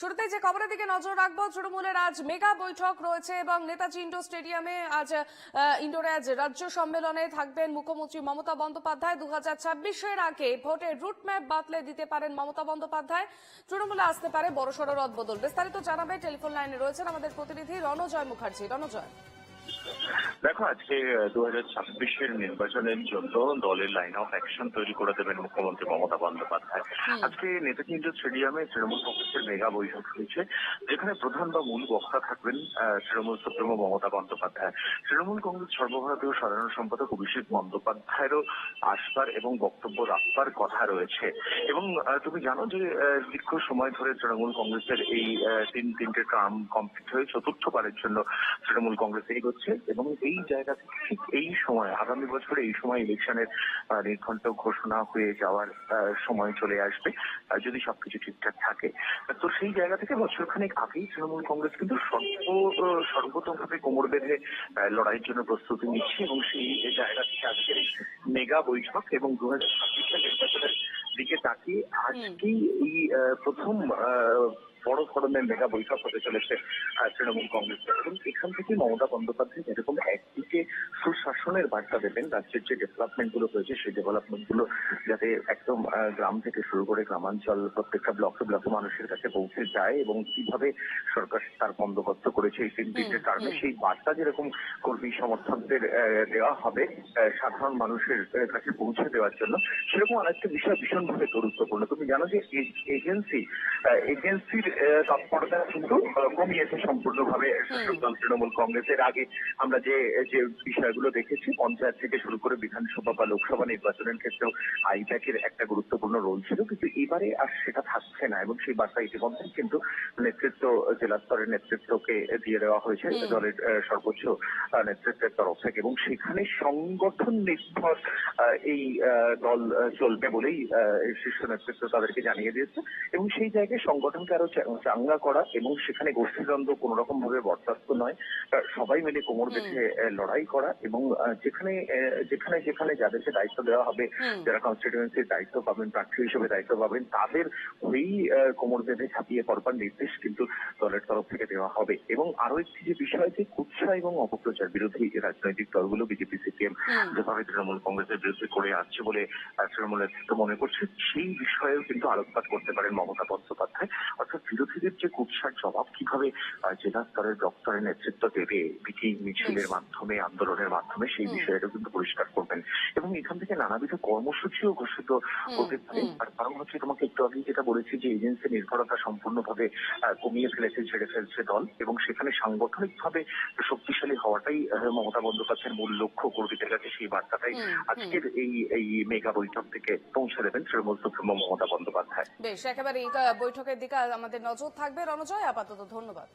শুরুতেই যে খবরের দিকে নজর রাখবো, তৃণমূলের আজ মেগা বৈঠক রয়েছে এবং নেতাজি ইন্ডোর স্টেডিয়ামে আজ ইন্ডোরে আজ রাজ্য সম্মেলনে থাকবেন মুখ্যমন্ত্রী মমতা বন্দ্যোপাধ্যায়। 2026-এর আগে ভোটের রুটম্যাপ বাতলে দিতে পারেন মমতা বন্দ্যোপাধ্যায়। তৃণমূলে আসতে পারে বড়সড় রদবদল। বিস্তারিত জানাবে টেলিফোন লাইনে রয়েছেন আমাদের প্রতিনিধি রণজয় মুখার্জি। রণজয়, দেখো, আজকে 2026-এর নির্বাচনের জন্য দলের লাইন অফ অ্যাকশন তৈরি করে দেবেন মুখ্যমন্ত্রী মমতা বন্দ্যোপাধ্যায়। আজকে নেতাজি ইন্ডোর স্টেডিয়ামে তৃণমূল কংগ্রেসের মেগা বৈঠক হয়েছে, যেখানে প্রধান বা মূল বক্তা থাকবেন তৃণমূল সুপ্রিমো মমতা বন্দ্যোপাধ্যায়। তৃণমূল কংগ্রেস সর্বভারতীয় সাধারণ সম্পাদক অভিষেক বন্দ্যোপাধ্যায়েরও আসবার এবং বক্তব্য রাখবার কথা রয়েছে। এবং তুমি জানো যে দীর্ঘ সময় ধরে তৃণমূল কংগ্রেসের এই তিনটে টার্ম কমপ্লিট হয়ে চতুর্থবারের জন্য তৃণমূল কংগ্রেস এগোচ্ছে এবং এই জায়গা থেকে ঠিক এই সময় আগামী বছরে এই সময় ইলেকশনের নির্ঘণ্ট ঘোষণা হয়ে যাওয়ার সময় চলে আসবে যদি সবকিছু ঠিকঠাক থাকে। তো সেই জায়গা থেকে বছরখানেক আগেই তৃণমূল কংগ্রেস কিন্তু সর্বতোভাবে কোমর বেঁধে লড়াইয়ের জন্য প্রস্তুতি নিচ্ছে এবং সেই জায়গা থেকে আজকের মেগা বৈঠক এবং 2026 নির্বাচনের দিকে তাকিয়ে আজকেই এই প্রথম বড় ধরনের মেগা বৈঠক হতে চলেছে তৃণমূল কংগ্রেস। এবং এখান থেকে মমতা বন্দ্যোপাধ্যায় যেরকম একদিকে সুশাসনের বার্তা দেবেন, রাজ্যের যে ডেভেলপমেন্ট গুলো হয়েছে সেই ডেভেলপমেন্ট গুলো যাতে একদম গ্রাম থেকে শুরু করে গ্রামাঞ্চল প্রত্যেকটা ব্লকে ব্লকে মানুষের কাছে পৌঁছে যায় এবং কিভাবে সরকার তার বন্দোবস্ত করেছে এই তিনটে কারণে সেই বার্তা যেরকম কর্মী সমর্থকদের দেওয়া হবে সাধারণ মানুষের কাছে পৌঁছে দেওয়ার জন্য, সেরকম আরেকটা বিষয় ভীষণভাবে গুরুত্বপূর্ণ। তুমি জানো যে এজেন্সির তৎপরতা কিন্তু কমিয়েছে সম্পূর্ণভাবে শাসক দল তৃণমূল কংগ্রেসের। আগে আমরা যে বিষয়গুলো দেখেছি পঞ্চায়েত থেকে শুরু করে বিধানসভা বা লোকসভা নির্বাচনের ক্ষেত্রেও আইপ্যাকের একটা গুরুত্বপূর্ণ রোল ছিল, কিন্তু এবারে আর সেটা থাকছে না এবং সেই বার্তা ইতিমধ্যে কিন্তু নেতৃত্ব জেলা স্তরের নেতৃত্বকে দিয়ে দেওয়া হয়েছে দলের সর্বোচ্চ নেতৃত্বের তরফ থেকে এবং সেখানে সংগঠন নির্ভর এই দল চলবে বলেই শীর্ষ নেতৃত্ব তাদেরকে জানিয়ে দিয়েছে। এবং সেই জায়গায় সংগঠনকে আরো চাঙ্গা করা এবং সেখানে গোষ্ঠীদ্বন্দ্ব কোন রকম ভাবে বরদাস্ত নয়, সবাই মিলে কোমর বেঁধে লড়াই করা এবং যেখানে যেখানে যেখানে যাদেরকে দায়িত্ব দেওয়া হবে, যারা কনস্টিটিউয়েন্সির দায়িত্ব পাবেন, প্রার্থী হিসেবে দায়িত্ব পাবেন, তাদের ওই কোমর বেঁধে ঝাঁপিয়ে পড়বার নির্দেশ কিন্তু দলের তরফ থেকে দেওয়া হবে। এবং আরো একটি যে বিষয়, যে কুৎসা এবং অপপ্রচার বিরোধী রাজনৈতিক দলগুলো বিজেপি সিপিএম যেভাবে তৃণমূল কংগ্রেসের বিরুদ্ধে করে আসছে বলে তৃণমূল নেতৃত্ব মনে করছে, সেই বিষয়েও কিন্তু আলোকপাত করতে পারেন মমতা বন্দ্যোপাধ্যায়। অর্থাৎ বিরোধীদের যে কুৎসার জবাব কিভাবে জেলা স্তরের ব্লক স্তরের নেতৃত্ব দেবে মিটিং মিছিলের মাধ্যমে, আন্দোলনের মাধ্যমে, সেই বিষয়টাও কিন্তু পরিষ্কার করবেন। এবং এখান থেকে নানাবিধ কর্মসূচিও ঘোষিত হতে পারে। আর কারণ হচ্ছে, তোমাকে একটু আগেই যেটা বলেছি যে এজেন্সি নির্ভরতা সম্পূর্ণভাবে কমিয়ে ফেলেছে, ছেড়ে ফেলছে দল এবং সেখানে সাংগঠনিকভাবে শক্তিশালী হওয়াটাই মমতা বন্দ্যোপাধ্যায়ের মূল লক্ষ্য। কর্মীদের কাছে সেই বার্তাটাই আজকের এই মেগা বৈঠক থেকে পৌঁছে দেবেন তৃণমূল সুপ্রিমো মমতা বন্দ্যোপাধ্যায়। বেশ, একেবারে এই বৈঠকের দিকে আমাদের নজর থাকবে। রণজয়, আপাতত ধন্যবাদ।